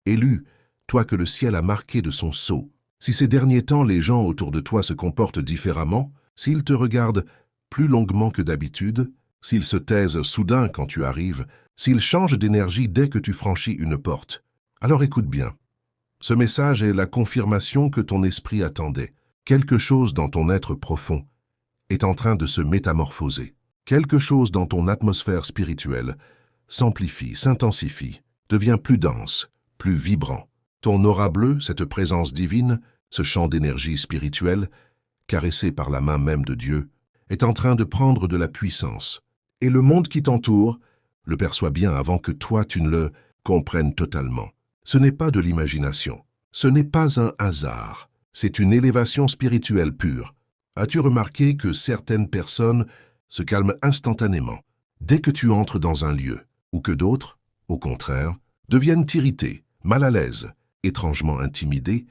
Élu, toi que le ciel a marqué de son sceau. Si ces derniers temps les gens autour de toi se comportent différemment, s'ils te regardent plus longuement que d'habitude, s'ils se taisent soudain quand tu arrives, s'ils changent d'énergie dès que tu franchis une porte, alors écoute bien. Ce message est la confirmation que ton esprit attendait. Quelque chose dans ton être profond est en train de se métamorphoser. Quelque chose dans ton atmosphère spirituelle s'amplifie, s'intensifie, devient plus dense, plus vibrant. Ton aura bleue, cette présence divine, ce champ d'énergie spirituelle, caressé par la main même de Dieu, est en train de prendre de la puissance. Et le monde qui t'entoure le perçoit bien avant que toi tu ne le comprennes totalement. Ce n'est pas de l'imagination, ce n'est pas un hasard, c'est une élévation spirituelle pure. As-tu remarqué que certaines personnes se calment instantanément dès que tu entres dans un lieu, ou que d'autres, au contraire, deviennent irritées, mal à l'aise, étrangement intimidées,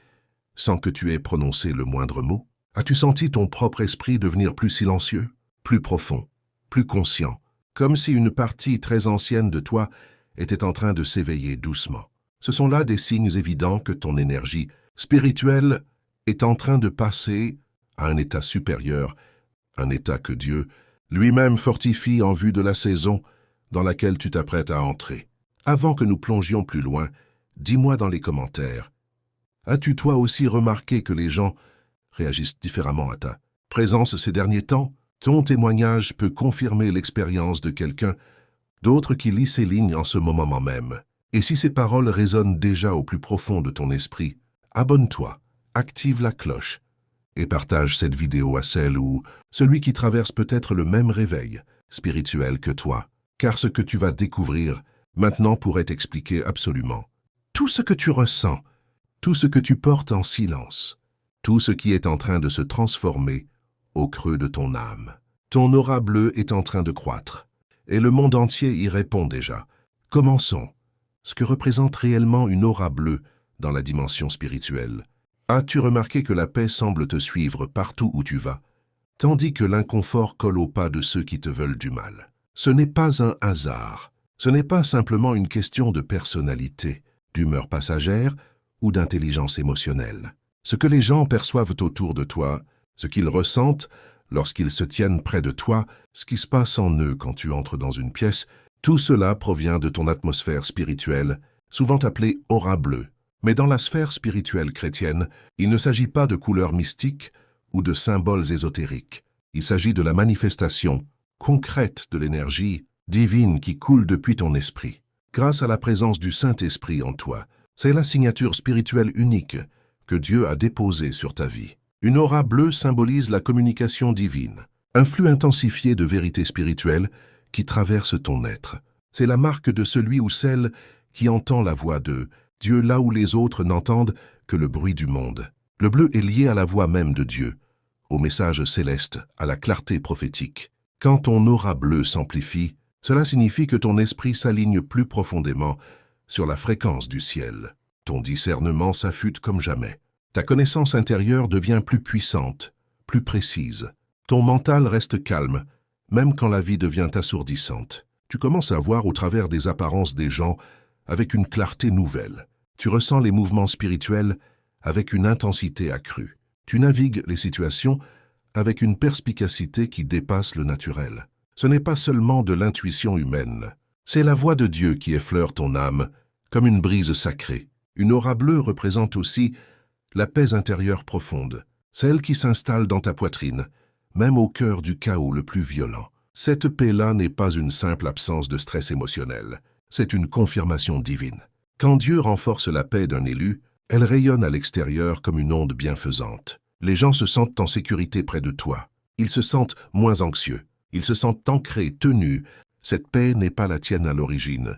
sans que tu aies prononcé le moindre mot? As-tu senti ton propre esprit devenir plus silencieux, plus profond, plus conscient, comme si une partie très ancienne de toi était en train de s'éveiller doucement? Ce sont là des signes évidents que ton énergie spirituelle est en train de passer à un état supérieur, un état que Dieu lui-même fortifie en vue de la saison dans laquelle tu t'apprêtes à entrer. Avant que nous plongions plus loin, dis-moi dans les commentaires, as-tu toi aussi remarqué que les gens réagissent différemment à ta présence ces derniers temps? Ton témoignage peut confirmer l'expérience de quelqu'un d'autre qui lit ces lignes en ce moment même. Et si ces paroles résonnent déjà au plus profond de ton esprit, abonne-toi, active la cloche et partage cette vidéo à celle ou celui qui traverse peut-être le même réveil spirituel que toi, car ce que tu vas découvrir maintenant pourrait t'expliquer absolument tout ce que tu ressens, tout ce que tu portes en silence, tout ce qui est en train de se transformer au creux de ton âme. Ton aura bleue est en train de croître, et le monde entier y répond déjà. Commençons. Ce que représente réellement une aura bleue dans la dimension spirituelle. As-tu remarqué que la paix semble te suivre partout où tu vas, tandis que l'inconfort colle au pas de ceux qui te veulent du mal? Ce n'est pas un hasard, ce n'est pas simplement une question de personnalité, d'humeur passagère ou d'intelligence émotionnelle. Ce que les gens perçoivent autour de toi, ce qu'ils ressentent lorsqu'ils se tiennent près de toi, ce qui se passe en eux quand tu entres dans une pièce, tout cela provient de ton atmosphère spirituelle, souvent appelée aura bleue. Mais dans la sphère spirituelle chrétienne, il ne s'agit pas de couleurs mystiques ou de symboles ésotériques. Il s'agit de la manifestation concrète de l'énergie divine qui coule depuis ton esprit. Grâce à la présence du Saint-Esprit en toi, c'est la signature spirituelle unique que Dieu a déposée sur ta vie. Une aura bleue symbolise la communication divine, un flux intensifié de vérité spirituelle qui traverse ton être. C'est la marque de celui ou celle qui entend la voix de Dieu là où les autres n'entendent que le bruit du monde. Le bleu est lié à la voix même de Dieu, au message céleste, à la clarté prophétique. Quand ton aura bleue s'amplifie, cela signifie que ton esprit s'aligne plus profondément sur la fréquence du ciel. Ton discernement s'affûte comme jamais. Ta connaissance intérieure devient plus puissante, plus précise. Ton mental reste calme, même quand la vie devient assourdissante. Tu commences à voir au travers des apparences des gens avec une clarté nouvelle. Tu ressens les mouvements spirituels avec une intensité accrue. Tu navigues les situations avec une perspicacité qui dépasse le naturel. Ce n'est pas seulement de l'intuition humaine, c'est la voix de Dieu qui effleure ton âme comme une brise sacrée. Une aura bleue représente aussi la paix intérieure profonde, celle qui s'installe dans ta poitrine, même au cœur du chaos le plus violent. Cette paix-là n'est pas une simple absence de stress émotionnel, c'est une confirmation divine. Quand Dieu renforce la paix d'un élu, elle rayonne à l'extérieur comme une onde bienfaisante. Les gens se sentent en sécurité près de toi. Ils se sentent moins anxieux. Ils se sentent ancrés, tenus. Cette paix n'est pas la tienne à l'origine.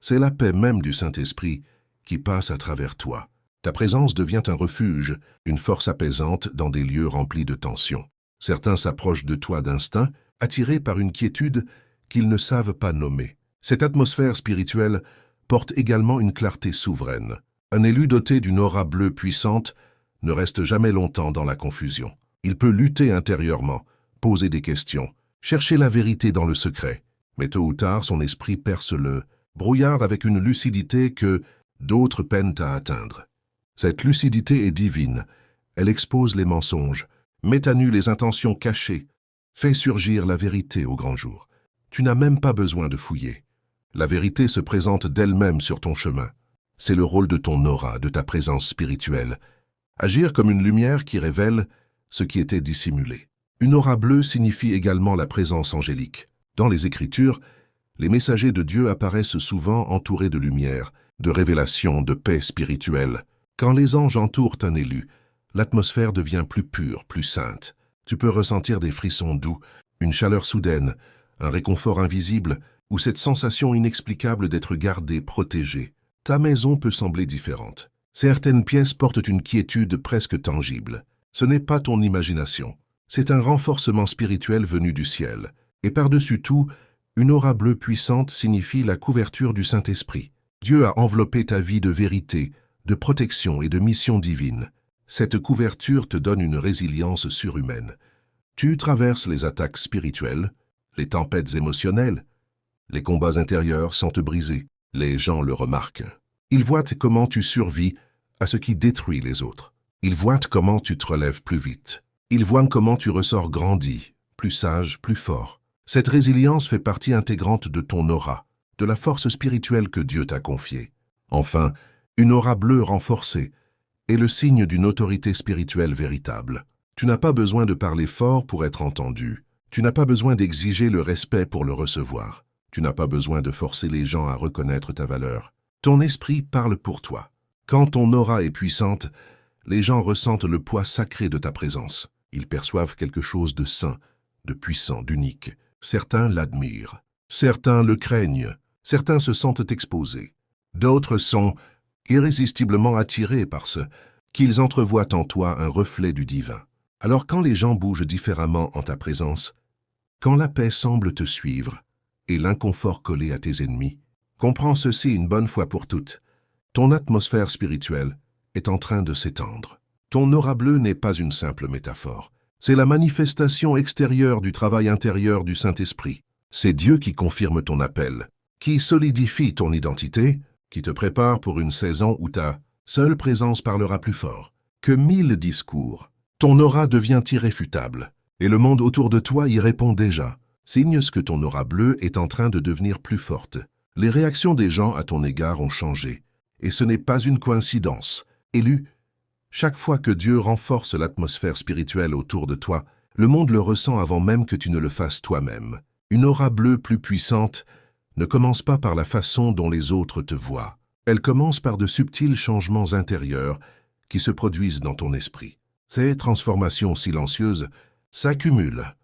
C'est la paix même du Saint-Esprit qui passe à travers toi. Ta présence devient un refuge, une force apaisante dans des lieux remplis de tension. Certains s'approchent de toi d'instinct, attirés par une quiétude qu'ils ne savent pas nommer. Cette atmosphère spirituelle porte également une clarté souveraine. Un élu doté d'une aura bleue puissante ne reste jamais longtemps dans la confusion. Il peut lutter intérieurement, poser des questions, chercher la vérité dans le secret. Mais tôt ou tard, son esprit perce le brouillard avec une lucidité que d'autres peinent à atteindre. Cette lucidité est divine. Elle expose les mensonges, met à nu les intentions cachées, fait surgir la vérité au grand jour. Tu n'as même pas besoin de fouiller. La vérité se présente d'elle-même sur ton chemin. C'est le rôle de ton aura, de ta présence spirituelle. Agir comme une lumière qui révèle ce qui était dissimulé. Une aura bleue signifie également la présence angélique. Dans les Écritures, les messagers de Dieu apparaissent souvent entourés de lumière, de révélation, de paix spirituelle. Quand les anges entourent un élu, l'atmosphère devient plus pure, plus sainte. Tu peux ressentir des frissons doux, une chaleur soudaine, un réconfort invisible ou cette sensation inexplicable d'être gardé, protégé. Ta maison peut sembler différente. Certaines pièces portent une quiétude presque tangible. Ce n'est pas ton imagination. C'est un renforcement spirituel venu du ciel. Et par-dessus tout, une aura bleue puissante signifie la couverture du Saint-Esprit. Dieu a enveloppé ta vie de vérité, de protection et de mission divine. Cette couverture te donne une résilience surhumaine. Tu traverses les attaques spirituelles, les tempêtes émotionnelles, les combats intérieurs sans te briser. Les gens le remarquent. Ils voient comment tu survis à ce qui détruit les autres. Ils voient comment tu te relèves plus vite. Ils voient comment tu ressors grandi, plus sage, plus fort. Cette résilience fait partie intégrante de ton aura, de la force spirituelle que Dieu t'a confiée. Enfin, une aura bleue renforcée est le signe d'une autorité spirituelle véritable. Tu n'as pas besoin de parler fort pour être entendu. Tu n'as pas besoin d'exiger le respect pour le recevoir. Tu n'as pas besoin de forcer les gens à reconnaître ta valeur. Ton esprit parle pour toi. Quand ton aura est puissante, les gens ressentent le poids sacré de ta présence. Ils perçoivent quelque chose de saint, de puissant, d'unique. Certains l'admirent. Certains le craignent. Certains se sentent exposés. D'autres sont irrésistiblement attirés par ce qu'ils entrevoient en toi un reflet du divin. Alors quand les gens bougent différemment en ta présence, quand la paix semble te suivre et l'inconfort collé à tes ennemis, comprends ceci une bonne fois pour toutes. Ton atmosphère spirituelle est en train de s'étendre. Ton aura bleue n'est pas une simple métaphore. C'est la manifestation extérieure du travail intérieur du Saint-Esprit. C'est Dieu qui confirme ton appel, qui solidifie ton identité, qui te prépare pour une saison où ta seule présence parlera plus fort que 1000 discours. Ton aura devient irréfutable, et le monde autour de toi y répond déjà. Signe que ton aura bleue est en train de devenir plus forte. Les réactions des gens à ton égard ont changé, et ce n'est pas une coïncidence. Élu, chaque fois que Dieu renforce l'atmosphère spirituelle autour de toi, le monde le ressent avant même que tu ne le fasses toi-même. Une aura bleue plus puissante ne commence pas par la façon dont les autres te voient. Elle commence par de subtils changements intérieurs qui se produisent dans ton esprit. Ces transformations silencieuses s'accumulent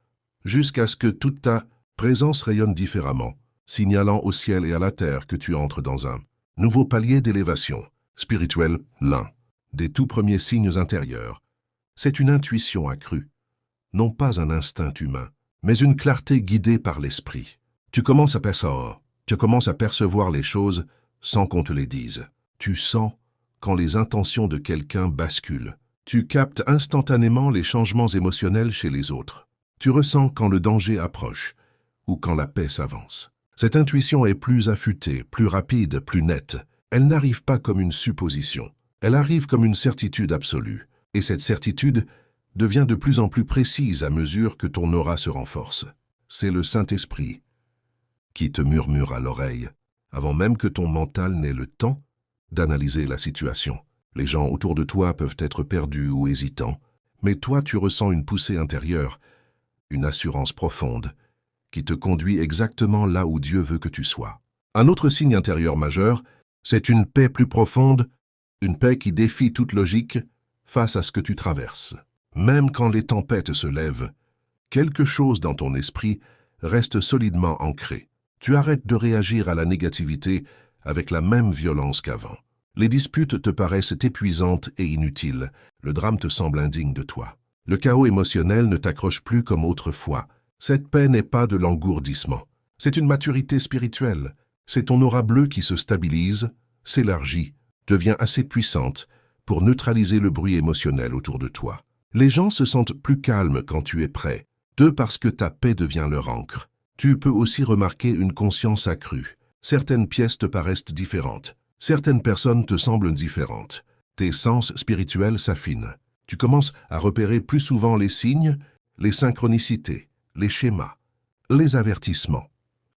jusqu'à ce que toute ta présence rayonne différemment, signalant au ciel et à la terre que tu entres dans un nouveau palier d'élévation spirituelle, l'un des tout premiers signes intérieurs. C'est une intuition accrue, non pas un instinct humain, mais une clarté guidée par l'esprit. Tu commences à percevoir les choses sans qu'on te les dise. Tu sens quand les intentions de quelqu'un basculent. Tu captes instantanément les changements émotionnels chez les autres. Tu ressens quand le danger approche ou quand la paix s'avance. Cette intuition est plus affûtée, plus rapide, plus nette. Elle n'arrive pas comme une supposition. Elle arrive comme une certitude absolue. Et cette certitude devient de plus en plus précise à mesure que ton aura se renforce. C'est le Saint-Esprit qui te murmure à l'oreille, avant même que ton mental n'ait le temps d'analyser la situation. Les gens autour de toi peuvent être perdus ou hésitants, mais toi tu ressens une poussée intérieure, une assurance profonde, qui te conduit exactement là où Dieu veut que tu sois. Un autre signe intérieur majeur, c'est une paix plus profonde, une paix qui défie toute logique face à ce que tu traverses. Même quand les tempêtes se lèvent, quelque chose dans ton esprit reste solidement ancré. Tu arrêtes de réagir à la négativité avec la même violence qu'avant. Les disputes te paraissent épuisantes et inutiles. Le drame te semble indigne de toi. Le chaos émotionnel ne t'accroche plus comme autrefois. Cette paix n'est pas de l'engourdissement. C'est une maturité spirituelle. C'est ton aura bleue qui se stabilise, s'élargit, devient assez puissante pour neutraliser le bruit émotionnel autour de toi. Les gens se sentent plus calmes quand tu es prêt, parce que ta paix devient leur ancre. Tu peux aussi remarquer une conscience accrue. Certaines pièces te paraissent différentes. Certaines personnes te semblent différentes. Tes sens spirituels s'affinent. Tu commences à repérer plus souvent les signes, les synchronicités, les schémas, les avertissements.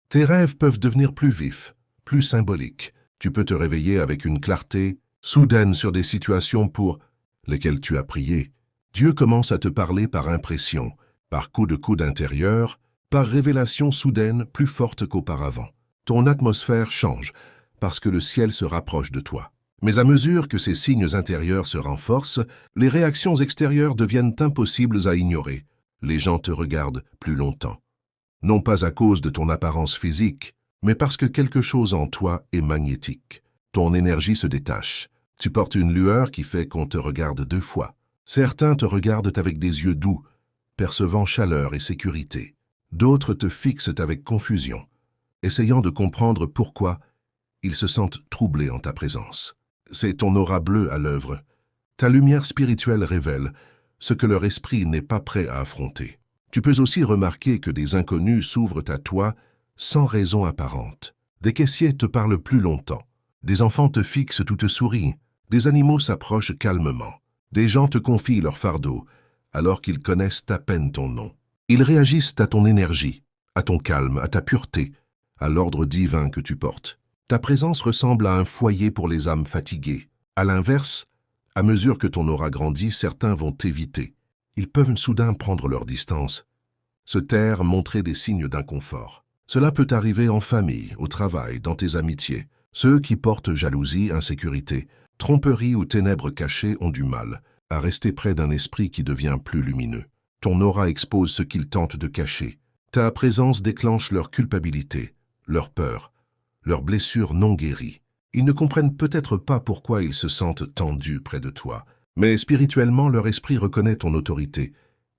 Tes rêves peuvent devenir plus vifs, plus symboliques. Tu peux te réveiller avec une clarté soudaine sur des situations pour lesquelles tu as prié. Dieu commence à te parler par impression, par coup de coude intérieur, par révélation soudaine plus forte qu'auparavant. Ton atmosphère change parce que le ciel se rapproche de toi. Mais à mesure que ces signes intérieurs se renforcent, les réactions extérieures deviennent impossibles à ignorer. Les gens te regardent plus longtemps. Non pas à cause de ton apparence physique, mais parce que quelque chose en toi est magnétique. Ton énergie se détache. Tu portes une lueur qui fait qu'on te regarde 2 fois. Certains te regardent avec des yeux doux, percevant chaleur et sécurité. D'autres te fixent avec confusion, essayant de comprendre pourquoi ils se sentent troublés en ta présence. C'est ton aura bleue à l'œuvre. Ta lumière spirituelle révèle ce que leur esprit n'est pas prêt à affronter. Tu peux aussi remarquer que des inconnus s'ouvrent à toi sans raison apparente. Des caissiers te parlent plus longtemps. Des enfants te fixent ou te sourient. Des animaux s'approchent calmement. Des gens te confient leur fardeau, alors qu'ils connaissent à peine ton nom. Ils réagissent à ton énergie, à ton calme, à ta pureté, à l'ordre divin que tu portes. Ta présence ressemble à un foyer pour les âmes fatiguées. À l'inverse, à mesure que ton aura grandit, certains vont t'éviter. Ils peuvent soudain prendre leur distance, se taire, montrer des signes d'inconfort. Cela peut arriver en famille, au travail, dans tes amitiés. Ceux qui portent jalousie, insécurité, tromperie ou ténèbres cachées ont du mal à rester près d'un esprit qui devient plus lumineux. Ton aura expose ce qu'ils tentent de cacher. Ta présence déclenche leur culpabilité, leur peur, leurs blessures non guéries. Ils ne comprennent peut-être pas pourquoi ils se sentent tendus près de toi, mais spirituellement leur esprit reconnaît ton autorité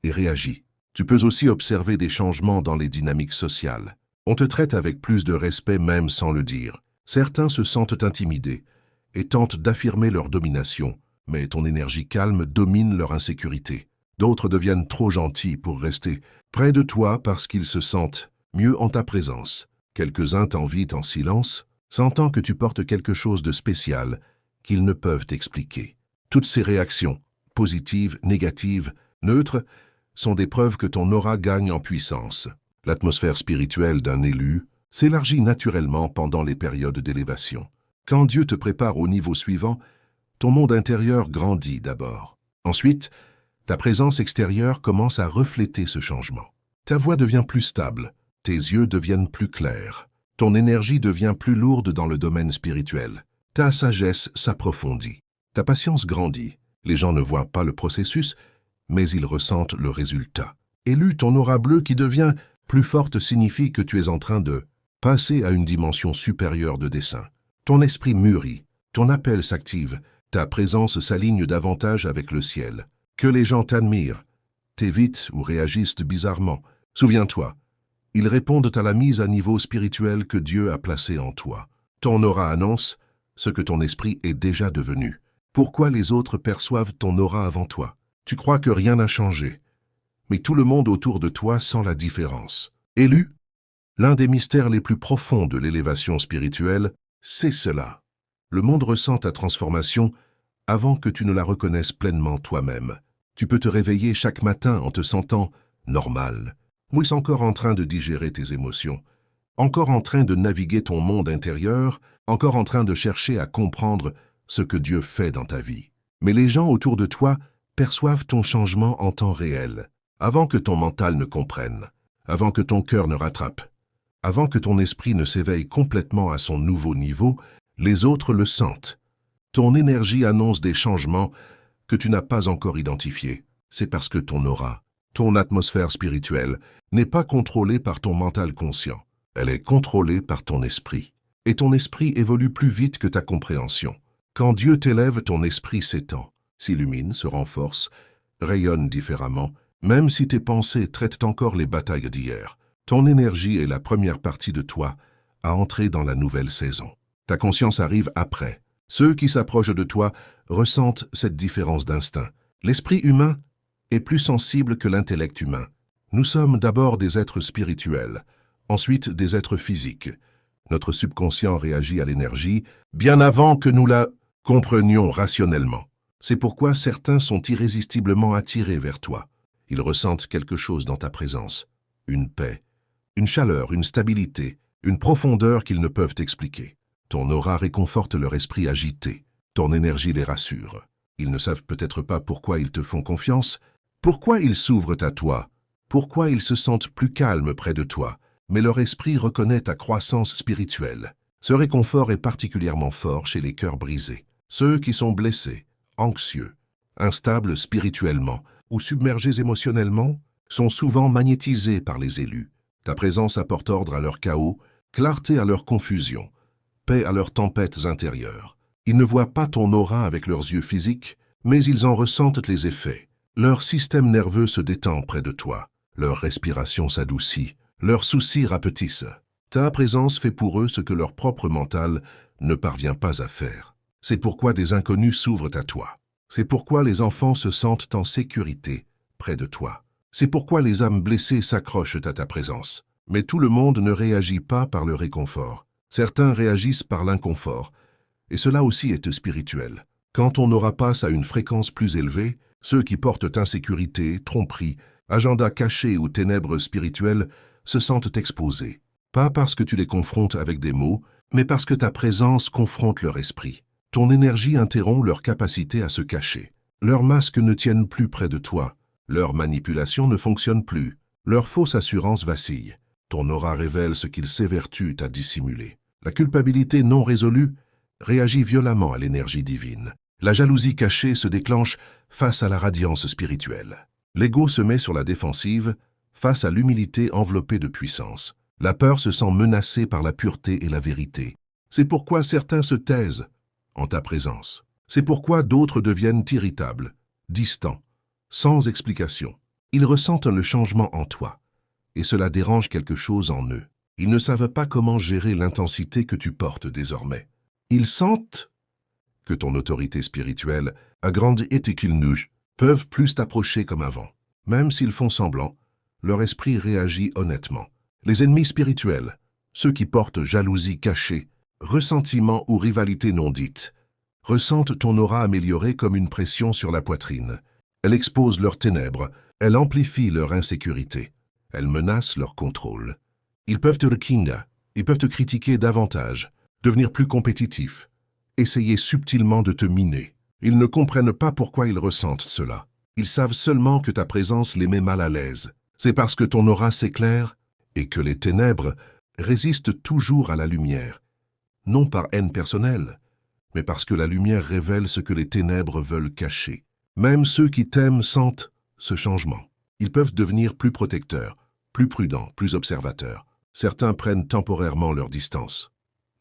et réagit. Tu peux aussi observer des changements dans les dynamiques sociales. On te traite avec plus de respect même sans le dire. Certains se sentent intimidés et tentent d'affirmer leur domination, mais ton énergie calme domine leur insécurité. D'autres deviennent trop gentils pour rester près de toi parce qu'ils se sentent mieux en ta présence. Quelques-uns t'envient en silence, sentant que tu portes quelque chose de spécial qu'ils ne peuvent expliquer. Toutes ces réactions, positives, négatives, neutres, sont des preuves que ton aura gagne en puissance. L'atmosphère spirituelle d'un élu s'élargit naturellement pendant les périodes d'élévation. Quand Dieu te prépare au niveau suivant, ton monde intérieur grandit d'abord. Ensuite, ta présence extérieure commence à refléter ce changement. Ta voix devient plus stable, tes yeux deviennent plus clairs, ton énergie devient plus lourde dans le domaine spirituel, ta sagesse s'approfondit, ta patience grandit. Les gens ne voient pas le processus, mais ils ressentent le résultat. Élu, ton aura bleue qui devient plus forte signifie que tu es en train de passer à une dimension supérieure de dessein. Ton esprit mûrit, ton appel s'active, ta présence s'aligne davantage avec le ciel. Que les gens t'admirent, t'évitent ou réagissent bizarrement. Souviens-toi, ils répondent à la mise à niveau spirituel que Dieu a placée en toi. Ton aura annonce ce que ton esprit est déjà devenu. Pourquoi les autres perçoivent ton aura avant toi? Tu crois que rien n'a changé, mais tout le monde autour de toi sent la différence. Élu, l'un des mystères les plus profonds de l'élévation spirituelle, c'est cela. Le monde ressent ta transformation avant que tu ne la reconnaisses pleinement toi-même. Tu peux te réveiller chaque matin en te sentant normal, oui, encore en train de digérer tes émotions, encore en train de naviguer ton monde intérieur, encore en train de chercher à comprendre ce que Dieu fait dans ta vie. Mais les gens autour de toi perçoivent ton changement en temps réel, avant que ton mental ne comprenne, avant que ton cœur ne rattrape, avant que ton esprit ne s'éveille complètement à son nouveau niveau, les autres le sentent. Ton énergie annonce des changements que tu n'as pas encore identifiés. C'est parce que ton aura, ton atmosphère spirituelle, n'est pas contrôlée par ton mental conscient. Elle est contrôlée par ton esprit. Et ton esprit évolue plus vite que ta compréhension. Quand Dieu t'élève, ton esprit s'étend, s'illumine, se renforce, rayonne différemment, même si tes pensées traitent encore les batailles d'hier. Ton énergie est la première partie de toi à entrer dans la nouvelle saison. Ta conscience arrive après. Ceux qui s'approchent de toi ressentent cette différence d'instinct. L'esprit humain est plus sensible que l'intellect humain. Nous sommes d'abord des êtres spirituels, ensuite des êtres physiques. Notre subconscient réagit à l'énergie bien avant que nous la comprenions rationnellement. C'est pourquoi certains sont irrésistiblement attirés vers toi. Ils ressentent quelque chose dans ta présence, une paix, une chaleur, une stabilité, une profondeur qu'ils ne peuvent expliquer. Ton aura réconforte leur esprit agité, ton énergie les rassure. Ils ne savent peut-être pas pourquoi ils te font confiance, pourquoi ils s'ouvrent à toi, pourquoi ils se sentent plus calmes près de toi, mais leur esprit reconnaît ta croissance spirituelle. Ce réconfort est particulièrement fort chez les cœurs brisés, ceux qui sont blessés, anxieux, instables spirituellement ou submergés émotionnellement, sont souvent magnétisés par les élus. Ta présence apporte ordre à leur chaos, clarté à leur confusion, paix à leurs tempêtes intérieures. Ils ne voient pas ton aura avec leurs yeux physiques, mais ils en ressentent les effets. Leur système nerveux se détend près de toi, leur respiration s'adoucit, leurs soucis rapetissent. Ta présence fait pour eux ce que leur propre mental ne parvient pas à faire. C'est pourquoi des inconnus s'ouvrent à toi. C'est pourquoi les enfants se sentent en sécurité près de toi. C'est pourquoi les âmes blessées s'accrochent à ta présence. Mais tout le monde ne réagit pas par le réconfort. Certains réagissent par l'inconfort. Et cela aussi est spirituel. Quand on aura passe à une fréquence plus élevée, ceux qui portent insécurité, tromperie, agenda caché ou ténèbres spirituelles se sentent exposés. Pas parce que tu les confrontes avec des mots, mais parce que ta présence confronte leur esprit. Ton énergie interrompt leur capacité à se cacher. Leurs masques ne tiennent plus près de toi. Leur manipulation ne fonctionne plus. Leur fausse assurance vacille. Ton aura révèle ce qu'ils s'évertuent à dissimuler. La culpabilité non résolue réagit violemment à l'énergie divine. La jalousie cachée se déclenche face à la radiance spirituelle. L'ego se met sur la défensive face à l'humilité enveloppée de puissance. La peur se sent menacée par la pureté et la vérité. C'est pourquoi certains se taisent en ta présence. C'est pourquoi d'autres deviennent irritables, distants, sans explication. Ils ressentent le changement en toi, et cela dérange quelque chose en eux. Ils ne savent pas comment gérer l'intensité que tu portes désormais. Ils sentent que ton autorité spirituelle a grandi et qu'ils ne peuvent plus t'approcher comme avant. Même s'ils font semblant, leur esprit réagit honnêtement. Les ennemis spirituels, ceux qui portent jalousie cachée, ressentiment ou rivalité non dite, ressentent ton aura améliorée comme une pression sur la poitrine. Elle expose leurs ténèbres, elle amplifie leur insécurité, elle menace leur contrôle. Ils peuvent te requiner, ils peuvent te critiquer davantage, devenir plus compétitifs, essayer subtilement de te miner. Ils ne comprennent pas pourquoi ils ressentent cela. Ils savent seulement que ta présence les met mal à l'aise. C'est parce que ton aura s'éclaire et que les ténèbres résistent toujours à la lumière, non par haine personnelle, mais parce que la lumière révèle ce que les ténèbres veulent cacher. Même ceux qui t'aiment sentent ce changement. Ils peuvent devenir plus protecteurs, plus prudents, plus observateurs. Certains prennent temporairement leur distance,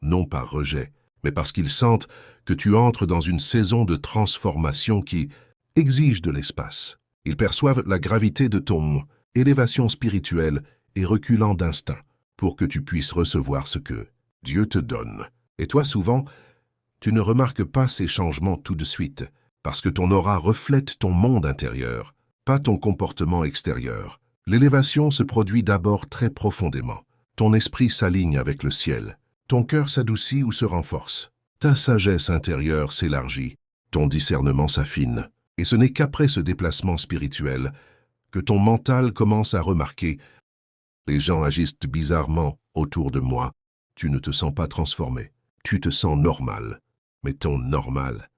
non par rejet, mais parce qu'ils sentent que tu entres dans une saison de transformation qui exige de l'espace. Ils perçoivent la gravité de ton élévation spirituelle et reculant d'instinct pour que tu puisses recevoir ce que Dieu te donne. Et toi, souvent, tu ne remarques pas ces changements tout de suite, parce que ton aura reflète ton monde intérieur, pas ton comportement extérieur. L'élévation se produit d'abord très profondément. Ton esprit s'aligne avec le ciel. Ton cœur s'adoucit ou se renforce. Ta sagesse intérieure s'élargit. Ton discernement s'affine. Et ce n'est qu'après ce déplacement spirituel que ton mental commence à remarquer « Les gens agissent bizarrement autour de moi. Tu ne te sens pas transformé. Tu te sens normal. Mais ton normal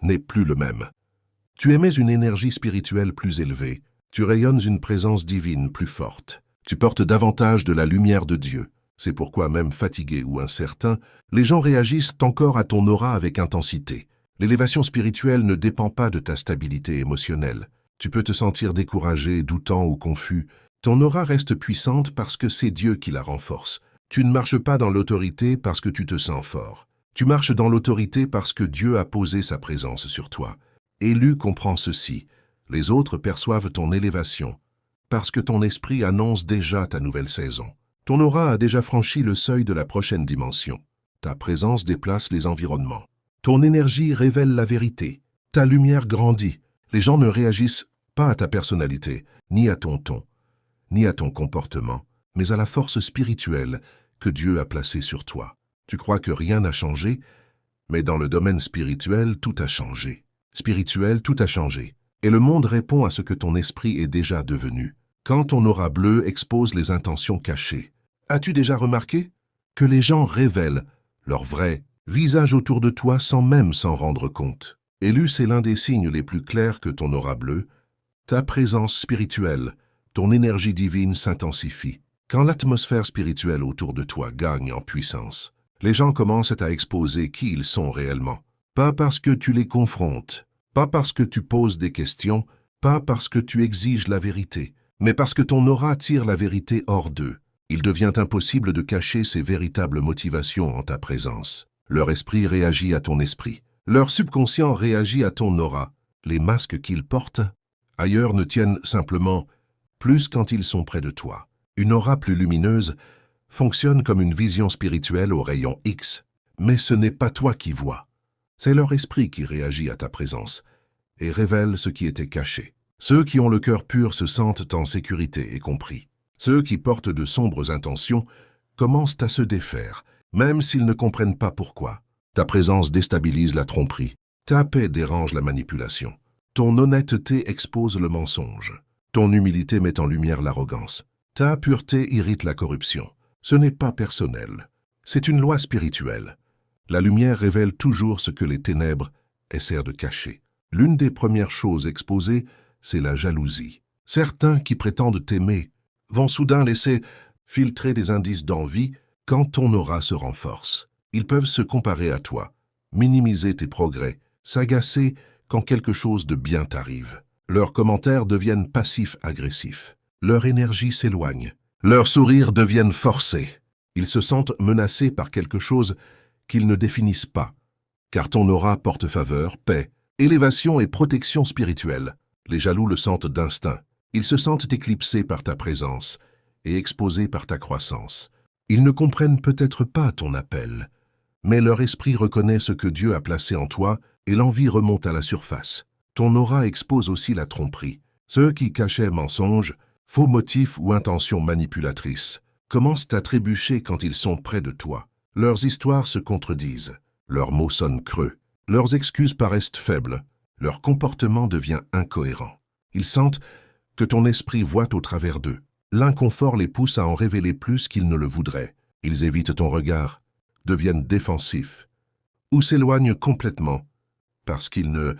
n'est plus le même. Tu émets une énergie spirituelle plus élevée. Tu rayonnes une présence divine plus forte. Tu portes davantage de la lumière de Dieu. C'est pourquoi, même fatigués ou incertains, les gens réagissent encore à ton aura avec intensité. L'élévation spirituelle ne dépend pas de ta stabilité émotionnelle. Tu peux te sentir découragé, doutant ou confus. Ton aura reste puissante parce que c'est Dieu qui la renforce. Tu ne marches pas dans l'autorité parce que tu te sens fort. Tu marches dans l'autorité parce que Dieu a posé sa présence sur toi. Élu comprend ceci. Les autres perçoivent ton élévation parce que ton esprit annonce déjà ta nouvelle saison. Ton aura a déjà franchi le seuil de la prochaine dimension. Ta présence déplace les environnements. Ton énergie révèle la vérité. Ta lumière grandit. Les gens ne réagissent pas à ta personnalité, ni à ton ton, ni à ton comportement, mais à la force spirituelle que Dieu a placé sur toi. Tu crois que rien n'a changé, mais dans le domaine spirituel, tout a changé. Spirituel, tout a changé. Et le monde répond à ce que ton esprit est déjà devenu. Quand ton aura bleue expose les intentions cachées. As-tu déjà remarqué que les gens révèlent leur vrai visage autour de toi sans même s'en rendre compte? Élu, c'est l'un des signes les plus clairs que ton aura bleue. Ta présence spirituelle, ton énergie divine s'intensifie. Quand l'atmosphère spirituelle autour de toi gagne en puissance, les gens commencent à exposer qui ils sont réellement. Pas parce que tu les confrontes, pas parce que tu poses des questions, pas parce que tu exiges la vérité, mais parce que ton aura tire la vérité hors d'eux. Il devient impossible de cacher ses véritables motivations en ta présence. Leur esprit réagit à ton esprit. Leur subconscient réagit à ton aura. Les masques qu'ils portent ailleurs ne tiennent simplement plus quand ils sont près de toi. Une aura plus lumineuse fonctionne comme une vision spirituelle au rayon X, mais ce n'est pas toi qui vois. C'est leur esprit qui réagit à ta présence et révèle ce qui était caché. Ceux qui ont le cœur pur se sentent en sécurité et compris. Ceux qui portent de sombres intentions commencent à se défaire, même s'ils ne comprennent pas pourquoi. Ta présence déstabilise la tromperie. Ta paix dérange la manipulation. Ton honnêteté expose le mensonge. Ton humilité met en lumière l'arrogance. Ta pureté irrite la corruption. Ce n'est pas personnel. C'est une loi spirituelle. La lumière révèle toujours ce que les ténèbres essaient de cacher. L'une des premières choses exposées, c'est la jalousie. Certains qui prétendent t'aimer vont soudain laisser filtrer des indices d'envie quand ton aura se renforce. Ils peuvent se comparer à toi, minimiser tes progrès, s'agacer quand quelque chose de bien t'arrive. Leurs commentaires deviennent passifs-agressifs. Leur énergie s'éloigne. Leurs sourires deviennent forcés. Ils se sentent menacés par quelque chose qu'ils ne définissent pas. Car ton aura porte faveur, paix, élévation et protection spirituelle. Les jaloux le sentent d'instinct. Ils se sentent éclipsés par ta présence et exposés par ta croissance. Ils ne comprennent peut-être pas ton appel, mais leur esprit reconnaît ce que Dieu a placé en toi et l'envie remonte à la surface. Ton aura expose aussi la tromperie. Ceux qui cachaient mensonges, faux motifs ou intentions manipulatrices commencent à trébucher quand ils sont près de toi. Leurs histoires se contredisent. Leurs mots sonnent creux. Leurs excuses paraissent faibles. Leur comportement devient incohérent. Ils sentent que ton esprit voit au travers d'eux. L'inconfort les pousse à en révéler plus qu'ils ne le voudraient. Ils évitent ton regard, deviennent défensifs, ou s'éloignent complètement, parce qu'ils ne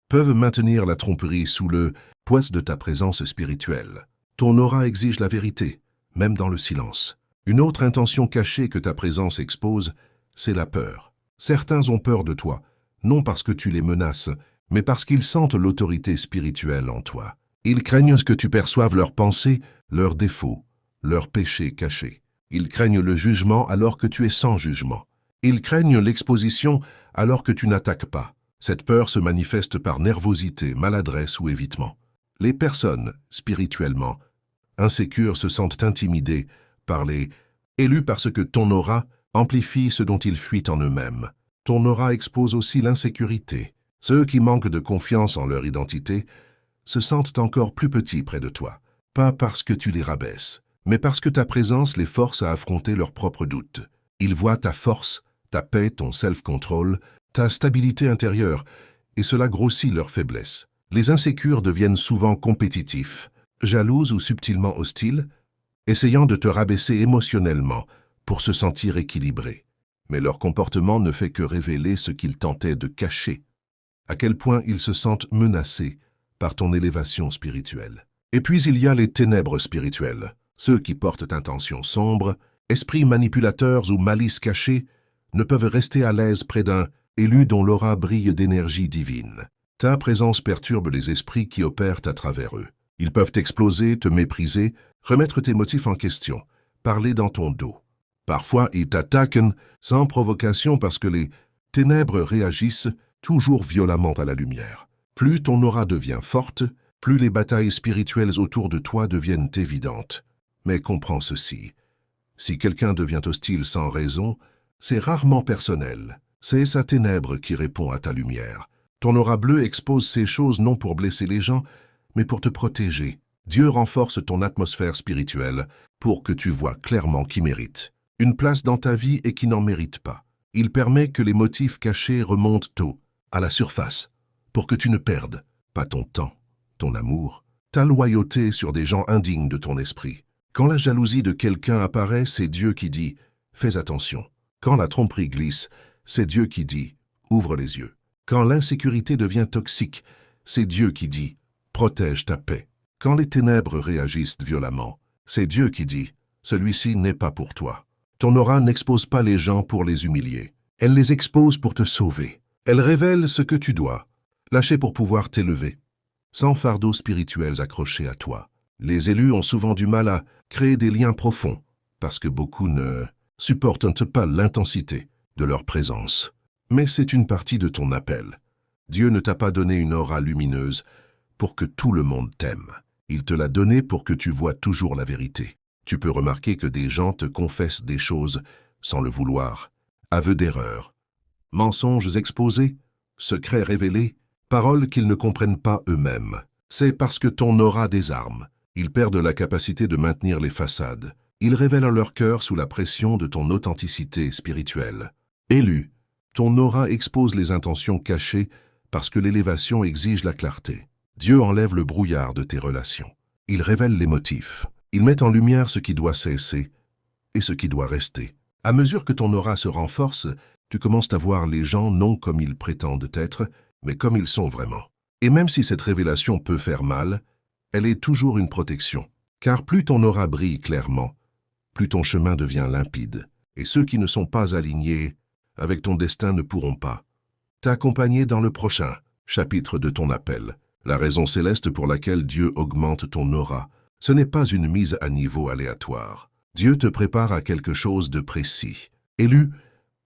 peuvent maintenir la tromperie sous le poids de ta présence spirituelle. Ton aura exige la vérité, même dans le silence. Une autre intention cachée que ta présence expose, c'est la peur. Certains ont peur de toi, non parce que tu les menaces, mais parce qu'ils sentent l'autorité spirituelle en toi. Ils craignent que tu perçoives leurs pensées, leurs défauts, leurs péchés cachés. Ils craignent le jugement alors que tu es sans jugement. Ils craignent l'exposition alors que tu n'attaques pas. Cette peur se manifeste par nervosité, maladresse ou évitement. Les personnes, spirituellement, insécures se sentent intimidées par les élus parce que ton aura amplifie ce dont ils fuient en eux-mêmes. Ton aura expose aussi l'insécurité. Ceux qui manquent de confiance en leur identité se sentent encore plus petits près de toi. Pas parce que tu les rabaisses, mais parce que ta présence les force à affronter leurs propres doutes. Ils voient ta force, ta paix, ton self-control, ta stabilité intérieure, et cela grossit leur faiblesse. Les insécures deviennent souvent compétitifs, jalouses ou subtilement hostiles, essayant de te rabaisser émotionnellement pour se sentir équilibrés. Mais leur comportement ne fait que révéler ce qu'ils tentaient de cacher, à quel point ils se sentent menacés par ton élévation spirituelle. Et puis il y a les ténèbres spirituelles, ceux qui portent intentions sombres, esprits manipulateurs ou malice cachée, ne peuvent rester à l'aise près d'un élu dont l'aura brille d'énergie divine. Ta présence perturbe les esprits qui opèrent à travers eux. Ils peuvent exploser, te mépriser, remettre tes motifs en question, parler dans ton dos. Parfois, ils t'attaquent sans provocation parce que les ténèbres réagissent toujours violemment à la lumière. Plus ton aura devient forte, plus les batailles spirituelles autour de toi deviennent évidentes. Mais comprends ceci, si quelqu'un devient hostile sans raison, c'est rarement personnel. C'est sa ténèbre qui répond à ta lumière. Ton aura bleue expose ces choses non pour blesser les gens, mais pour te protéger. Dieu renforce ton atmosphère spirituelle pour que tu vois clairement qui mérite. une place dans ta vie et qui n'en mérite pas. Il permet que les motifs cachés remontent tôt, à la surface, pour que tu ne perdes pas ton temps, ton amour, ta loyauté sur des gens indignes de ton esprit. Quand la jalousie de quelqu'un apparaît, c'est Dieu qui dit « Fais attention ». Quand la tromperie glisse, c'est Dieu qui dit « Ouvre les yeux ». Quand l'insécurité devient toxique, c'est Dieu qui dit « Protège ta paix ». Quand les ténèbres réagissent violemment, c'est Dieu qui dit « Celui-ci n'est pas pour toi ». Ton aura n'expose pas les gens pour les humilier. Elle les expose pour te sauver. Elle révèle ce que tu dois lâcher pour pouvoir t'élever, sans fardeaux spirituels accrochés à toi. Les élus ont souvent du mal à créer des liens profonds, parce que beaucoup ne supportent pas l'intensité de leur présence. Mais c'est une partie de ton appel. Dieu ne t'a pas donné une aura lumineuse pour que tout le monde t'aime. Il te l'a donné pour que tu vois toujours la vérité. Tu peux remarquer que des gens te confessent des choses sans le vouloir. Aveux d'erreur, mensonges exposés, secrets révélés, paroles qu'ils ne comprennent pas eux-mêmes. C'est parce que ton aura désarme. Ils perdent la capacité de maintenir les façades. Ils révèlent leur cœur sous la pression de ton authenticité spirituelle. Élu, ton aura expose les intentions cachées parce que l'élévation exige la clarté. Dieu enlève le brouillard de tes relations. Il révèle les motifs. Il met en lumière ce qui doit cesser et ce qui doit rester. À mesure que ton aura se renforce, tu commences à voir les gens non comme ils prétendent être, mais comme ils sont vraiment. Et même si cette révélation peut faire mal, elle est toujours une protection. Car plus ton aura brille clairement, plus ton chemin devient limpide. Et ceux qui ne sont pas alignés avec ton destin ne pourront pas t'accompagner dans le prochain chapitre de ton appel. La raison céleste pour laquelle Dieu augmente ton aura, ce n'est pas une mise à niveau aléatoire. Dieu te prépare à quelque chose de précis. Élu,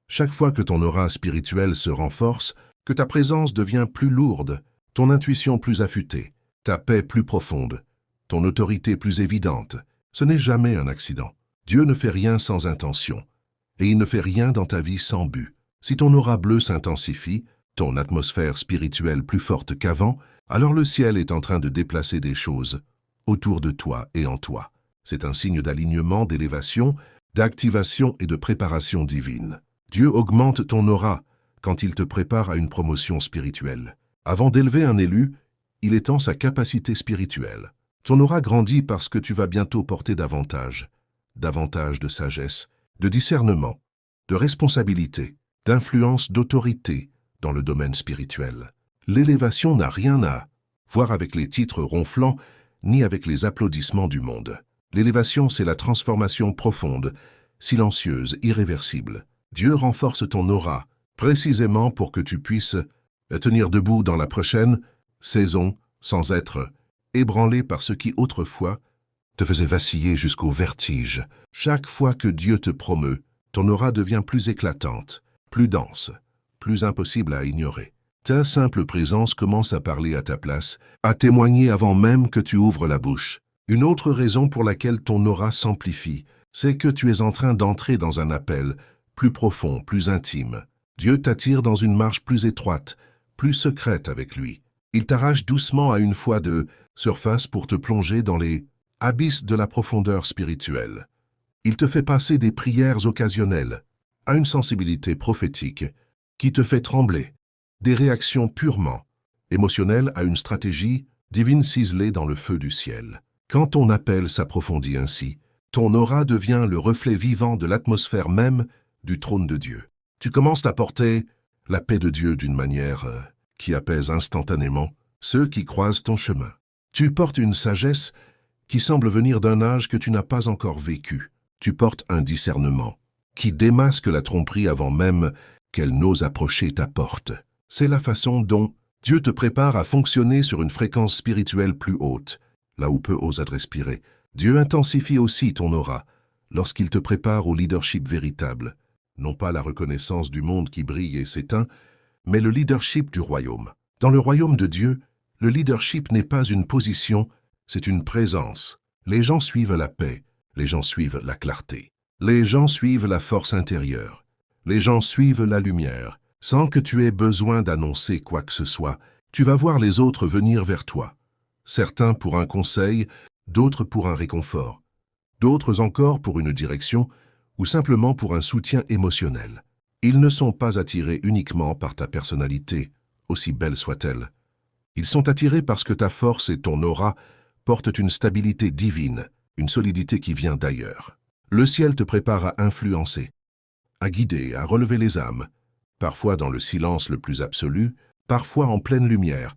chaque fois que ton aura spirituelle se renforce, que ta présence devient plus lourde, ton intuition plus affûtée, ta paix plus profonde, ton autorité plus évidente, ce n'est jamais un accident. Dieu ne fait rien sans intention, et il ne fait rien dans ta vie sans but. Si ton aura bleue s'intensifie, ton atmosphère spirituelle plus forte qu'avant, alors le ciel est en train de déplacer des choses autour de toi et en toi. C'est un signe d'alignement, d'élévation, d'activation et de préparation divine. Dieu augmente ton aura quand il te prépare à une promotion spirituelle. Avant d'élever un élu, il étend sa capacité spirituelle. Ton aura grandit parce que tu vas bientôt porter davantage de sagesse, de discernement, de responsabilité, d'influence, d'autorité dans le domaine spirituel. L'élévation n'a rien à voir avec les titres ronflants ni avec les applaudissements du monde. L'élévation, c'est la transformation profonde, silencieuse, irréversible. Dieu renforce ton aura, précisément pour que tu puisses tenir debout dans la prochaine saison sans être ébranlé par ce qui autrefois te faisait vaciller jusqu'au vertige. Chaque fois que Dieu te promeut, ton aura devient plus éclatante, plus dense, plus impossible à ignorer. Ta simple présence commence à parler à ta place, à témoigner avant même que tu ouvres la bouche. Une autre raison pour laquelle ton aura s'amplifie, c'est que tu es en train d'entrer dans un appel plus profond, plus intime. Dieu t'attire dans une marche plus étroite, plus secrète avec lui. Il t'arrache doucement à une fois de surface pour te plonger dans les abysses de la profondeur spirituelle. Il te fait passer des prières occasionnelles à une sensibilité prophétique qui te fait trembler, des réactions purement émotionnelles à une stratégie divine ciselée dans le feu du ciel. Quand ton appel s'approfondit ainsi, ton aura devient le reflet vivant de l'atmosphère même du trône de Dieu. Tu commences à porter la paix de Dieu d'une manière qui apaise instantanément ceux qui croisent ton chemin. Tu portes une sagesse qui semble venir d'un âge que tu n'as pas encore vécu. Tu portes un discernement qui démasque la tromperie avant même qu'elle n'ose approcher ta porte. C'est la façon dont Dieu te prépare à fonctionner sur une fréquence spirituelle plus haute, là où peu osent respirer. Dieu intensifie aussi ton aura lorsqu'il te prépare au leadership véritable, non pas la reconnaissance du monde qui brille et s'éteint, mais le leadership du royaume. Dans le royaume de Dieu, le leadership n'est pas une position, c'est une présence. Les gens suivent la paix, les gens suivent la clarté, les gens suivent la force intérieure, les gens suivent la lumière. Sans que tu aies besoin d'annoncer quoi que ce soit, tu vas voir les autres venir vers toi. Certains pour un conseil, d'autres pour un réconfort, d'autres encore pour une direction ou simplement pour un soutien émotionnel. Ils ne sont pas attirés uniquement par ta personnalité, aussi belle soit-elle. Ils sont attirés parce que ta force et ton aura portent une stabilité divine, une solidité qui vient d'ailleurs. Le ciel te prépare à influencer, à guider, à relever les âmes, parfois dans le silence le plus absolu, parfois en pleine lumière,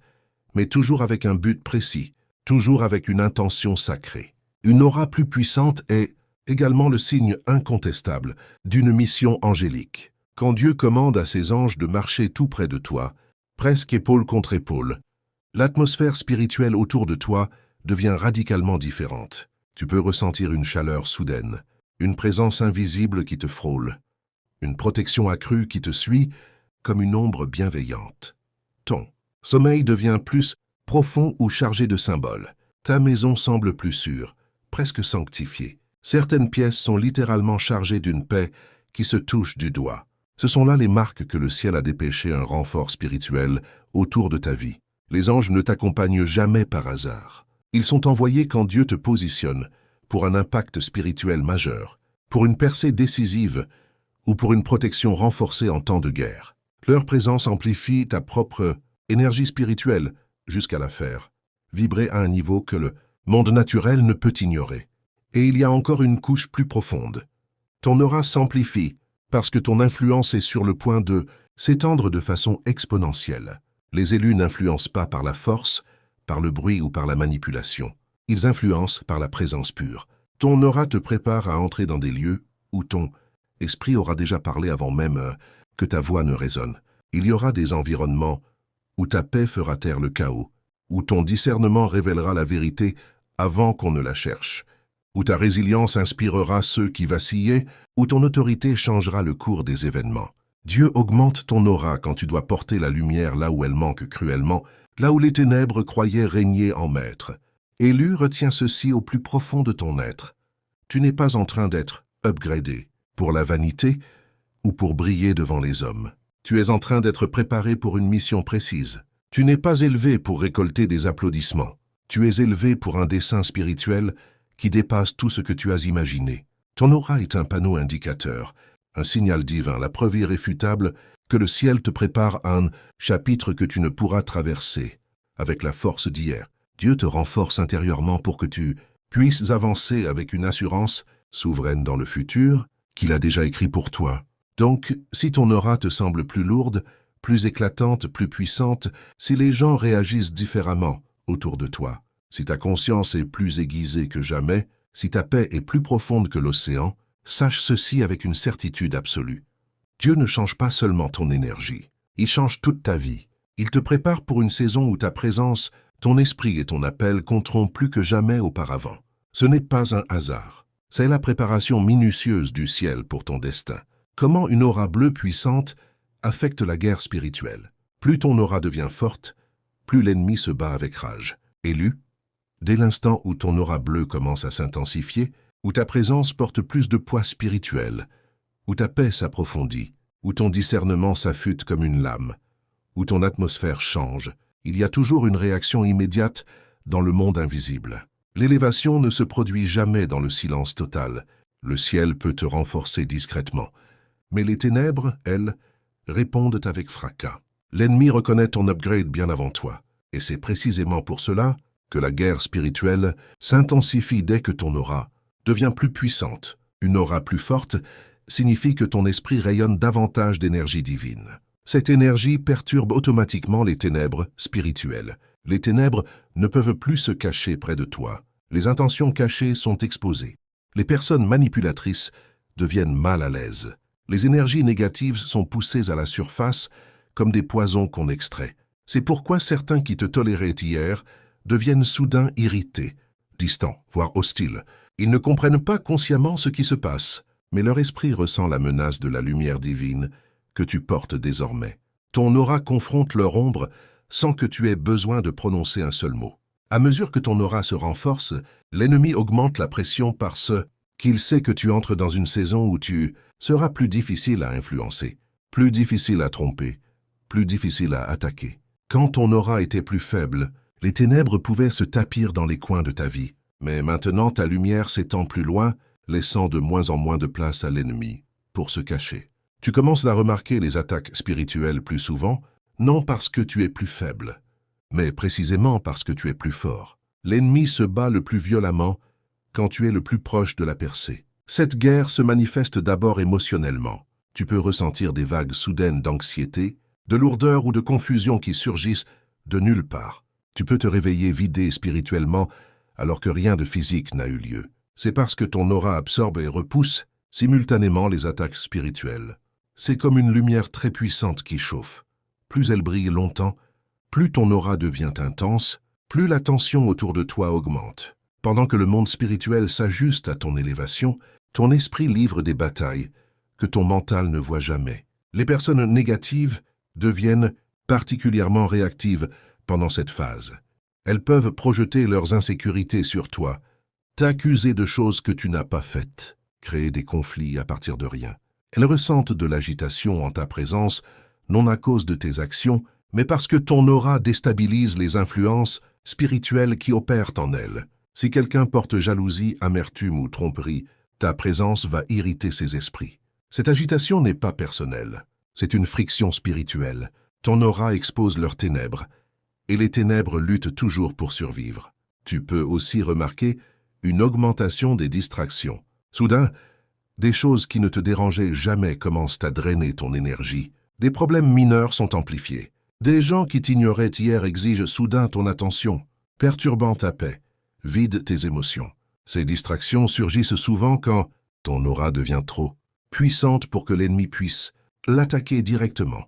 mais toujours avec un but précis, toujours avec une intention sacrée. Une aura plus puissante est également le signe incontestable d'une mission angélique. Quand Dieu commande à ses anges de marcher tout près de toi, presque épaule contre épaule, l'atmosphère spirituelle autour de toi devient radicalement différente. Tu peux ressentir une chaleur soudaine, une présence invisible qui te frôle, une protection accrue qui te suit comme une ombre bienveillante. Ton sommeil devient plus profond ou chargé de symboles. Ta maison semble plus sûre, presque sanctifiée. Certaines pièces sont littéralement chargées d'une paix qui se touche du doigt. Ce sont là les marques que le ciel a dépêché un renfort spirituel autour de ta vie. Les anges ne t'accompagnent jamais par hasard. Ils sont envoyés quand Dieu te positionne pour un impact spirituel majeur, pour une percée décisive ou pour une protection renforcée en temps de guerre. Leur présence amplifie ta propre énergie spirituelle jusqu'à la faire vibrer à un niveau que le monde naturel ne peut ignorer. Et il y a encore une couche plus profonde. Ton aura s'amplifie parce que ton influence est sur le point de s'étendre de façon exponentielle. Les élus n'influencent pas par la force, par le bruit ou par la manipulation. Ils influencent par la présence pure. Ton aura te prépare à entrer dans des lieux où ton esprit aura déjà parlé avant même que ta voix ne résonne. Il y aura des environnements où ta paix fera taire le chaos, où ton discernement révélera la vérité avant qu'on ne la cherche, où ta résilience inspirera ceux qui vacillaient, où ton autorité changera le cours des événements. Dieu augmente ton aura quand tu dois porter la lumière là où elle manque cruellement, là où les ténèbres croyaient régner en maître. Élu, retiens ceci au plus profond de ton être. Tu n'es pas en train d'être upgradé pour la vanité ou pour briller devant les hommes. Tu es en train d'être préparé pour une mission précise. Tu n'es pas élevé pour récolter des applaudissements. Tu es élevé pour un dessein spirituel qui dépasse tout ce que tu as imaginé. Ton aura est un panneau indicateur, un signal divin, la preuve irréfutable que le ciel te prépare un chapitre que tu ne pourras traverser avec la force d'hier. Dieu te renforce intérieurement pour que tu puisses avancer avec une assurance souveraine dans le futur qu'il a déjà écrit pour toi. Donc, si ton aura te semble plus lourde, plus éclatante, plus puissante, si les gens réagissent différemment autour de toi, si ta conscience est plus aiguisée que jamais, si ta paix est plus profonde que l'océan, sache ceci avec une certitude absolue. Dieu ne change pas seulement ton énergie, il change toute ta vie. Il te prépare pour une saison où ta présence, ton esprit et ton appel compteront plus que jamais auparavant. Ce n'est pas un hasard, c'est la préparation minutieuse du ciel pour ton destin. Comment une aura bleue puissante affecte la guerre spirituelle. Plus ton aura devient forte, plus l'ennemi se bat avec rage. Élu, dès l'instant où ton aura bleue commence à s'intensifier, où ta présence porte plus de poids spirituel, où ta paix s'approfondit, où ton discernement s'affûte comme une lame, où ton atmosphère change, il y a toujours une réaction immédiate dans le monde invisible. L'élévation ne se produit jamais dans le silence total. Le ciel peut te renforcer discrètement. Mais les ténèbres, elles, répondent avec fracas. L'ennemi reconnaît ton upgrade bien avant toi. Et c'est précisément pour cela que la guerre spirituelle s'intensifie dès que ton aura devient plus puissante. Une aura plus forte signifie que ton esprit rayonne davantage d'énergie divine. Cette énergie perturbe automatiquement les ténèbres spirituelles. Les ténèbres ne peuvent plus se cacher près de toi. Les intentions cachées sont exposées. Les personnes manipulatrices deviennent mal à l'aise. Les énergies négatives sont poussées à la surface comme des poisons qu'on extrait. C'est pourquoi certains qui te toléraient hier deviennent soudain irrités, distants, voire hostiles. Ils ne comprennent pas consciemment ce qui se passe, mais leur esprit ressent la menace de la lumière divine que tu portes désormais. Ton aura confronte leur ombre sans que tu aies besoin de prononcer un seul mot. À mesure que ton aura se renforce, l'ennemi augmente la pression parce qu'il sait que tu entres dans une saison où tu seras plus difficile à influencer, plus difficile à tromper, plus difficile à attaquer. Quand ton aura était plus faible, les ténèbres pouvaient se tapir dans les coins de ta vie. Mais maintenant ta lumière s'étend plus loin laissant de moins en moins de place à l'ennemi pour se cacher. Tu commences à remarquer les attaques spirituelles plus souvent, non parce que tu es plus faible, mais précisément parce que tu es plus fort. L'ennemi se bat le plus violemment quand tu es le plus proche de la percée. Cette guerre se manifeste d'abord émotionnellement. Tu peux ressentir des vagues soudaines d'anxiété, de lourdeur ou de confusion qui surgissent de nulle part. Tu peux te réveiller vidé spirituellement alors que rien de physique n'a eu lieu. C'est parce que ton aura absorbe et repousse simultanément les attaques spirituelles. C'est comme une lumière très puissante qui chauffe. Plus elle brille longtemps, plus ton aura devient intense, plus la tension autour de toi augmente. Pendant que le monde spirituel s'ajuste à ton élévation, ton esprit livre des batailles que ton mental ne voit jamais. Les personnes négatives deviennent particulièrement réactives pendant cette phase. Elles peuvent projeter leurs insécurités sur toi, t'accuser de choses que tu n'as pas faites, créer des conflits à partir de rien. Elles ressentent de l'agitation en ta présence, non à cause de tes actions, mais parce que ton aura déstabilise les influences spirituelles qui opèrent en elles. Si quelqu'un porte jalousie, amertume ou tromperie, ta présence va irriter ses esprits. Cette agitation n'est pas personnelle, c'est une friction spirituelle. Ton aura expose leurs ténèbres, et les ténèbres luttent toujours pour survivre. Tu peux aussi remarquer une augmentation des distractions. Soudain, des choses qui ne te dérangeaient jamais commencent à drainer ton énergie. Des problèmes mineurs sont amplifiés. Des gens qui t'ignoraient hier exigent soudain ton attention, perturbant ta paix, vident tes émotions. Ces distractions surgissent souvent quand ton aura devient trop puissante pour que l'ennemi puisse l'attaquer directement.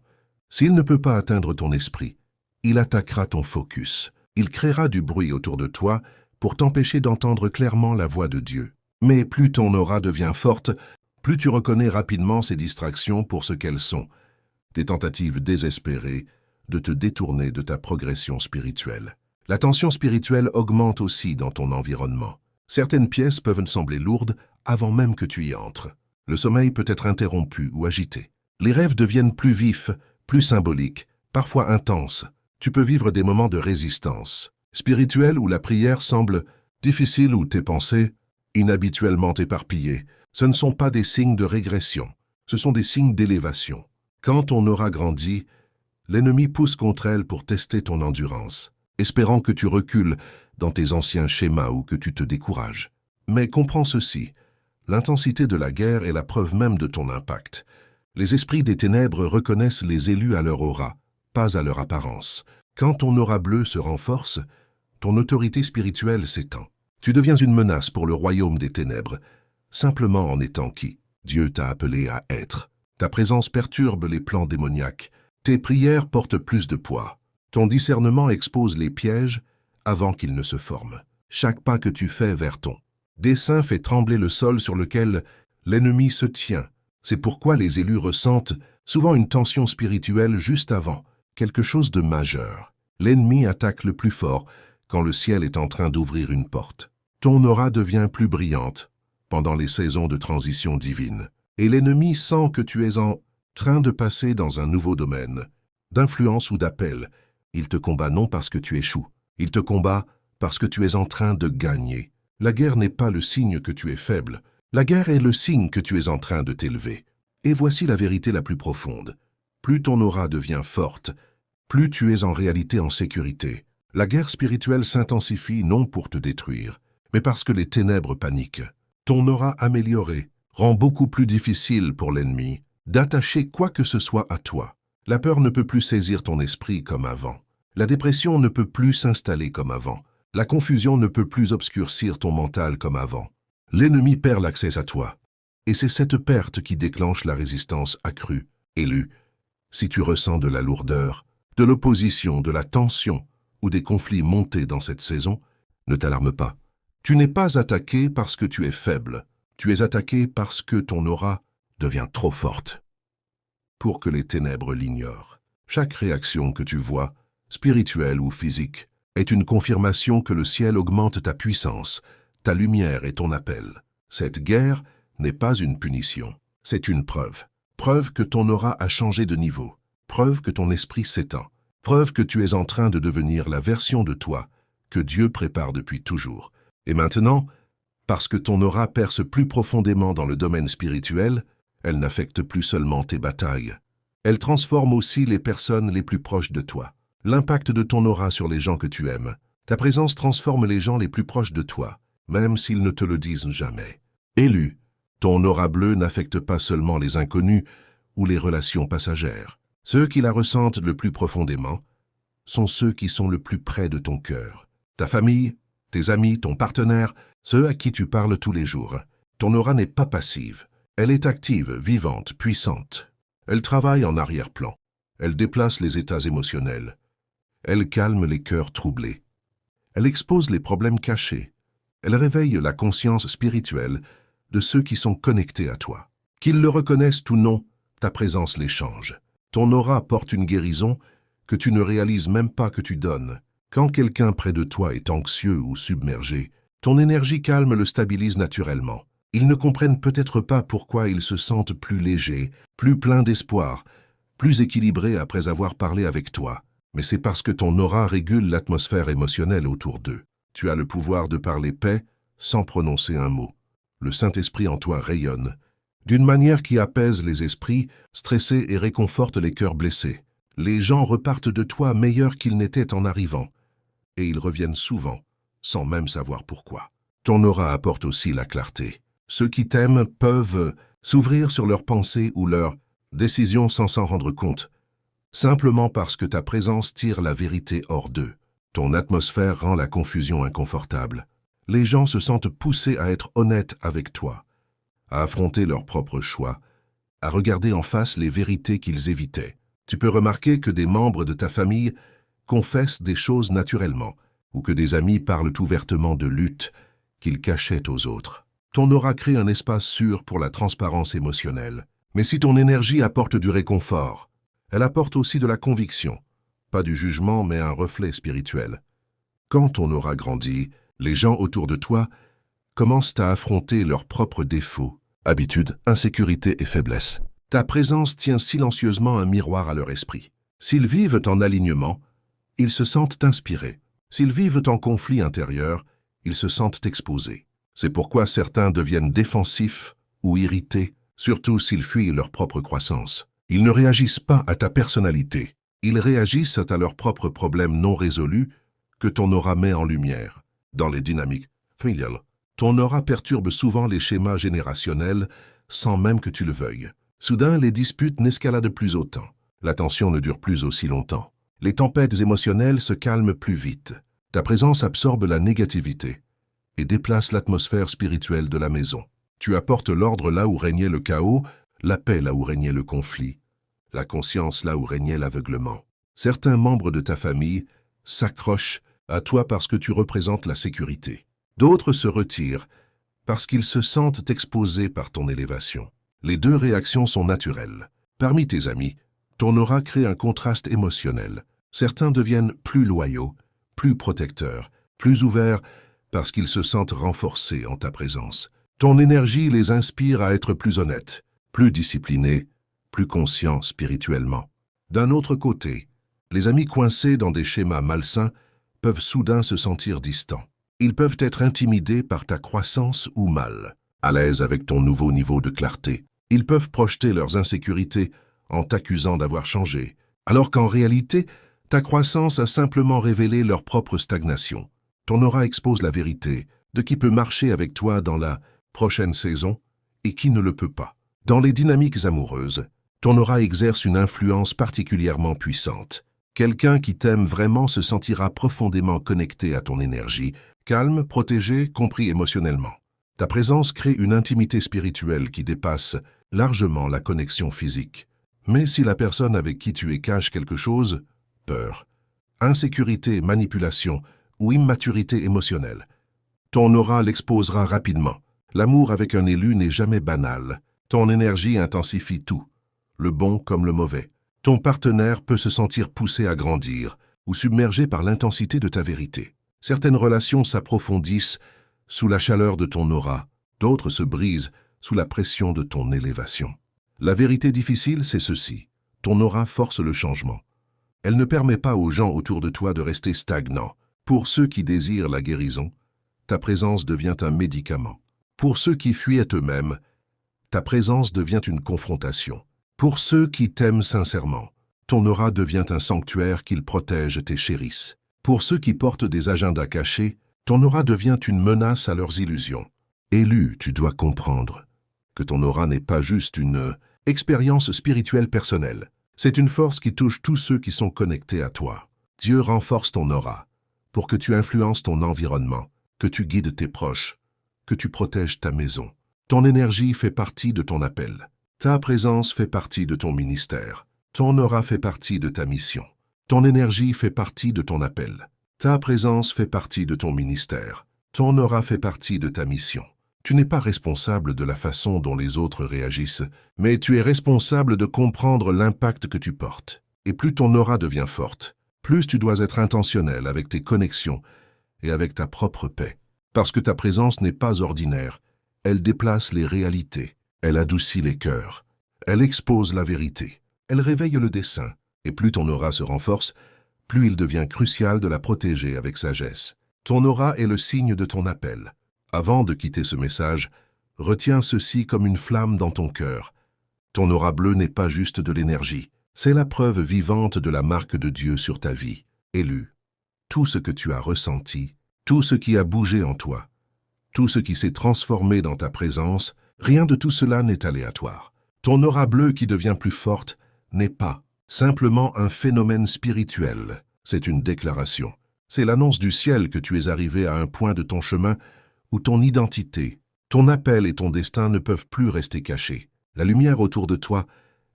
S'il ne peut pas atteindre ton esprit, il attaquera ton focus. Il créera du bruit autour de toi pour t'empêcher d'entendre clairement la voix de Dieu. Mais plus ton aura devient forte, plus tu reconnais rapidement ces distractions pour ce qu'elles sont, des tentatives désespérées de te détourner de ta progression spirituelle. La tension spirituelle augmente aussi dans ton environnement. Certaines pièces peuvent sembler lourdes avant même que tu y entres. Le sommeil peut être interrompu ou agité. Les rêves deviennent plus vifs, plus symboliques, parfois intenses. Tu peux vivre des moments de résistance spirituelle où la prière semble difficile ou tes pensées inhabituellement éparpillées. Ce ne sont pas des signes de régression, ce sont des signes d'élévation. Quand ton aura grandit, l'ennemi pousse contre elle pour tester ton endurance, espérant que tu recules dans tes anciens schémas ou que tu te décourages. Mais comprends ceci, l'intensité de la guerre est la preuve même de ton impact. Les esprits des ténèbres reconnaissent les élus à leur aura, pas à leur apparence. Quand ton aura bleue se renforce, ton autorité spirituelle s'étend. Tu deviens une menace pour le royaume des ténèbres, simplement en étant qui Dieu t'a appelé à être. Ta présence perturbe les plans démoniaques. Tes prières portent plus de poids. Ton discernement expose les pièges avant qu'ils ne se forment. Chaque pas que tu fais vers ton dessein fait trembler le sol sur lequel l'ennemi se tient. C'est pourquoi les élus ressentent souvent une tension spirituelle juste avant quelque chose de majeur. L'ennemi attaque le plus fort quand le ciel est en train d'ouvrir une porte. Ton aura devient plus brillante pendant les saisons de transition divine. Et l'ennemi sent que tu es en train de passer dans un nouveau domaine, d'influence ou d'appel. Il te combat non parce que tu échoues, il te combat parce que tu es en train de gagner. La guerre n'est pas le signe que tu es faible, la guerre est le signe que tu es en train de t'élever. Et voici la vérité la plus profonde. Plus ton aura devient forte, plus tu es en réalité en sécurité. La guerre spirituelle s'intensifie non pour te détruire, mais parce que les ténèbres paniquent. Ton aura améliorée rend beaucoup plus difficile pour l'ennemi d'attacher quoi que ce soit à toi. La peur ne peut plus saisir ton esprit comme avant. La dépression ne peut plus s'installer comme avant. La confusion ne peut plus obscurcir ton mental comme avant. L'ennemi perd l'accès à toi. Et c'est cette perte qui déclenche la résistance accrue. Élu, si tu ressens de la lourdeur, de l'opposition, de la tension ou des conflits montés dans cette saison, ne t'alarme pas. Tu n'es pas attaqué parce que tu es faible. Tu es attaqué parce que ton aura devient trop forte pour que les ténèbres l'ignorent. Chaque réaction que tu vois, spirituelle ou physique, est une confirmation que le ciel augmente ta puissance, ta lumière et ton appel. Cette guerre n'est pas une punition, c'est une preuve. Preuve que ton aura a changé de niveau. Preuve que ton esprit s'étend. Preuve que tu es en train de devenir la version de toi que Dieu prépare depuis toujours. Et maintenant, Parce que ton aura perce plus profondément dans le domaine spirituel, elle n'affecte plus seulement tes batailles. Elle transforme aussi les personnes les plus proches de toi. L'impact de ton aura sur les gens que tu aimes. Ta présence transforme les gens les plus proches de toi, même s'ils ne te le disent jamais. Élu, ton aura bleue n'affecte pas seulement les inconnus ou les relations passagères. Ceux qui la ressentent le plus profondément sont ceux qui sont le plus près de ton cœur. Ta famille, tes amis, ton partenaire, ceux à qui tu parles tous les jours. Ton aura n'est pas passive. Elle est active, vivante, puissante. Elle travaille en arrière-plan. Elle déplace les états émotionnels. Elle calme les cœurs troublés. Elle expose les problèmes cachés. Elle réveille la conscience spirituelle de ceux qui sont connectés à toi. Qu'ils le reconnaissent ou non, ta présence les change. Ton aura porte une guérison que tu ne réalises même pas que tu donnes. Quand quelqu'un près de toi est anxieux ou submergé, ton énergie calme le stabilise naturellement. Ils ne comprennent peut-être pas pourquoi ils se sentent plus légers, plus pleins d'espoir, plus équilibrés après avoir parlé avec toi. Mais c'est parce que ton aura régule l'atmosphère émotionnelle autour d'eux. Tu as le pouvoir de parler paix sans prononcer un mot. Le Saint-Esprit en toi rayonne, d'une manière qui apaise les esprits stressés et réconforte les cœurs blessés. Les gens repartent de toi meilleurs qu'ils n'étaient en arrivant, et ils reviennent souvent, sans même savoir pourquoi. Ton aura apporte aussi la clarté. Ceux qui t'aiment peuvent s'ouvrir sur leurs pensées ou leurs décisions sans s'en rendre compte, simplement parce que ta présence tire la vérité hors d'eux. Ton atmosphère rend la confusion inconfortable. Les gens se sentent poussés à être honnêtes avec toi, à affronter leurs propres choix, à regarder en face les vérités qu'ils évitaient. Tu peux remarquer que des membres de ta famille confessent des choses naturellement, ou que des amis parlent ouvertement de luttes qu'ils cachaient aux autres. Ton aura crée un espace sûr pour la transparence émotionnelle. Mais si ton énergie apporte du réconfort, elle apporte aussi de la conviction, pas du jugement mais un reflet spirituel. Quand ton aura grandit, les gens autour de toi commencent à affronter leurs propres défauts, habitudes, insécurité et faiblesses. Ta présence tient silencieusement un miroir à leur esprit. S'ils vivent en alignement, ils se sentent inspirés. S'ils vivent en conflit intérieur, ils se sentent exposés. C'est pourquoi certains deviennent défensifs ou irrités, surtout s'ils fuient leur propre croissance. Ils ne réagissent pas à ta personnalité. Ils réagissent à leurs propres problèmes non résolus que ton aura met en lumière. Dans les dynamiques familiales, ton aura perturbe souvent les schémas générationnels sans même que tu le veuilles. Soudain, les disputes n'escaladent plus autant. La tension ne dure plus aussi longtemps. Les tempêtes émotionnelles se calment plus vite. Ta présence absorbe la négativité et déplace l'atmosphère spirituelle de la maison. Tu apportes l'ordre là où régnait le chaos, la paix là où régnait le conflit, la conscience là où régnait l'aveuglement. Certains membres de ta famille s'accrochent à toi parce que tu représentes la sécurité. D'autres se retirent parce qu'ils se sentent exposés par ton élévation. Les deux réactions sont naturelles. Parmi tes amis, ton aura crée un contraste émotionnel. Certains deviennent plus loyaux, plus protecteurs, plus ouverts parce qu'ils se sentent renforcés en ta présence. Ton énergie les inspire à être plus honnêtes, plus disciplinés, plus conscients spirituellement. D'un autre côté, les amis coincés dans des schémas malsains peuvent soudain se sentir distants. Ils peuvent être intimidés par ta croissance ou mal, à l'aise avec ton nouveau niveau de clarté. Ils peuvent projeter leurs insécurités en t'accusant d'avoir changé, alors qu'en réalité, ta croissance a simplement révélé leur propre stagnation. Ton aura expose la vérité de qui peut marcher avec toi dans la prochaine saison et qui ne le peut pas. Dans les dynamiques amoureuses, ton aura exerce une influence particulièrement puissante. Quelqu'un qui t'aime vraiment se sentira profondément connecté à ton énergie, calme, protégé, compris émotionnellement. Ta présence crée une intimité spirituelle qui dépasse largement la connexion physique. Mais si la personne avec qui tu es cache quelque chose, peur, insécurité, manipulation ou immaturité émotionnelle, ton aura l'exposera rapidement. L'amour avec un élu n'est jamais banal. Ton énergie intensifie tout, le bon comme le mauvais. Ton partenaire peut se sentir poussé à grandir ou submergé par l'intensité de ta vérité. Certaines relations s'approfondissent sous la chaleur de ton aura, d'autres se brisent sous la pression de ton élévation. La vérité difficile, c'est ceci. Ton aura force le changement. Elle ne permet pas aux gens autour de toi de rester stagnants. Pour ceux qui désirent la guérison, ta présence devient un médicament. Pour ceux qui fuient eux-mêmes, ta présence devient une confrontation. Pour ceux qui t'aiment sincèrement, ton aura devient un sanctuaire qu'ils protègent et chérissent. Pour ceux qui portent des agendas cachés, ton aura devient une menace à leurs illusions. Élu, tu dois comprendre que ton aura n'est pas juste une expérience spirituelle personnelle. C'est une force qui touche tous ceux qui sont connectés à toi. Dieu renforce ton aura pour que tu influences ton environnement, que tu guides tes proches, que tu protèges ta maison. Ton énergie fait partie de ton appel. Ta présence fait partie de ton ministère. Ton aura fait partie de ta mission. Ton énergie fait partie de ton appel. Ta présence fait partie de ton ministère. Ton aura fait partie de ta mission. Tu n'es pas responsable de la façon dont les autres réagissent, mais tu es responsable de comprendre l'impact que tu portes. Et plus ton aura devient forte, plus tu dois être intentionnel avec tes connexions et avec ta propre paix. Parce que ta présence n'est pas ordinaire, elle déplace les réalités, elle adoucit les cœurs, elle expose la vérité, elle réveille le dessein. Et plus ton aura se renforce, plus il devient crucial de la protéger avec sagesse. Ton aura est le signe de ton appel. Avant de quitter ce message, retiens ceci comme une flamme dans ton cœur. Ton aura bleue n'est pas juste de l'énergie, c'est la preuve vivante de la marque de Dieu sur ta vie. Élu, tout ce que tu as ressenti, tout ce qui a bougé en toi, tout ce qui s'est transformé dans ta présence, rien de tout cela n'est aléatoire. Ton aura bleue qui devient plus forte n'est pas simplement un phénomène spirituel, c'est une déclaration. C'est l'annonce du ciel que tu es arrivé à un point de ton chemin où ton identité, ton appel et ton destin ne peuvent plus rester cachés. La lumière autour de toi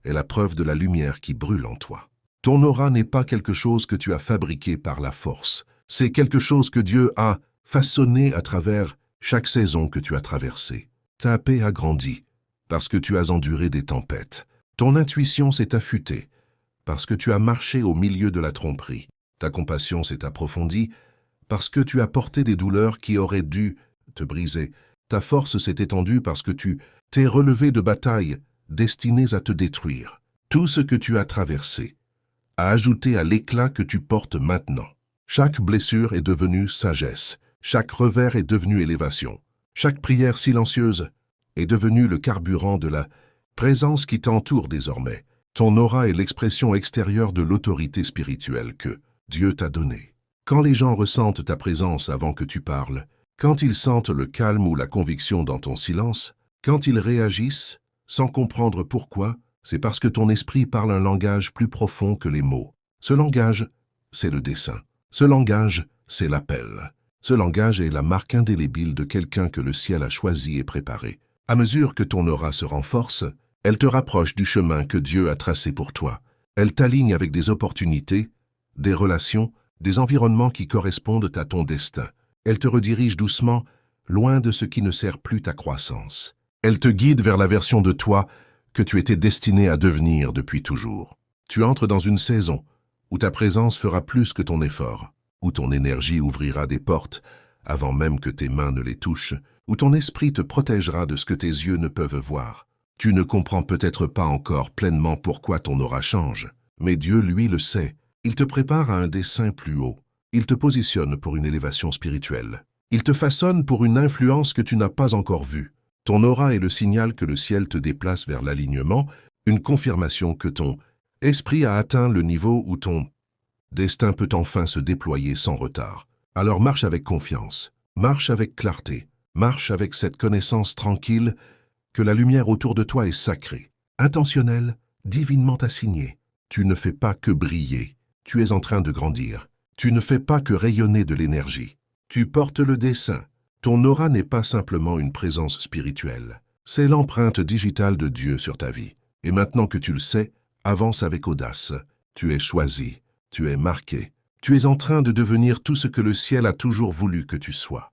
est la preuve de la lumière qui brûle en toi. Ton aura n'est pas quelque chose que tu as fabriqué par la force. C'est quelque chose que Dieu a façonné à travers chaque saison que tu as traversée. Ta paix a grandi parce que tu as enduré des tempêtes. Ton intuition s'est affûtée parce que tu as marché au milieu de la tromperie. Ta compassion s'est approfondie parce que tu as porté des douleurs qui auraient dû te briser. Ta force s'est étendue parce que tu t'es relevé de batailles destinées à te détruire. Tout ce que tu as traversé a ajouté à l'éclat que tu portes maintenant. Chaque blessure est devenue sagesse. Chaque revers est devenu élévation. Chaque prière silencieuse est devenue le carburant de la présence qui t'entoure désormais. Ton aura est l'expression extérieure de l'autorité spirituelle que Dieu t'a donnée. Quand les gens ressentent ta présence avant que tu parles, quand ils sentent le calme ou la conviction dans ton silence, quand ils réagissent sans comprendre pourquoi, c'est parce que ton esprit parle un langage plus profond que les mots. Ce langage, c'est le dessein. Ce langage, c'est l'appel. Ce langage est la marque indélébile de quelqu'un que le ciel a choisi et préparé. À mesure que ton aura se renforce, elle te rapproche du chemin que Dieu a tracé pour toi. Elle t'aligne avec des opportunités, des relations, des environnements qui correspondent à ton destin. Elle te redirige doucement, loin de ce qui ne sert plus ta croissance. Elle te guide vers la version de toi que tu étais destiné à devenir depuis toujours. Tu entres dans une saison où ta présence fera plus que ton effort, où ton énergie ouvrira des portes avant même que tes mains ne les touchent, où ton esprit te protégera de ce que tes yeux ne peuvent voir. Tu ne comprends peut-être pas encore pleinement pourquoi ton aura change, mais Dieu, lui, le sait. Il te prépare à un dessein plus haut. Il te positionne pour une élévation spirituelle. Il te façonne pour une influence que tu n'as pas encore vue. Ton aura est le signal que le ciel te déplace vers l'alignement, une confirmation que ton esprit a atteint le niveau où ton destin peut enfin se déployer sans retard. Alors marche avec confiance, marche avec clarté, marche avec cette connaissance tranquille que la lumière autour de toi est sacrée, intentionnelle, divinement assignée. Tu ne fais pas que briller, tu es en train de grandir. Tu ne fais pas que rayonner de l'énergie. Tu portes le dessein. Ton aura n'est pas simplement une présence spirituelle. C'est l'empreinte digitale de Dieu sur ta vie. Et maintenant que tu le sais, avance avec audace. Tu es choisi, tu es marqué. Tu es en train de devenir tout ce que le ciel a toujours voulu que tu sois.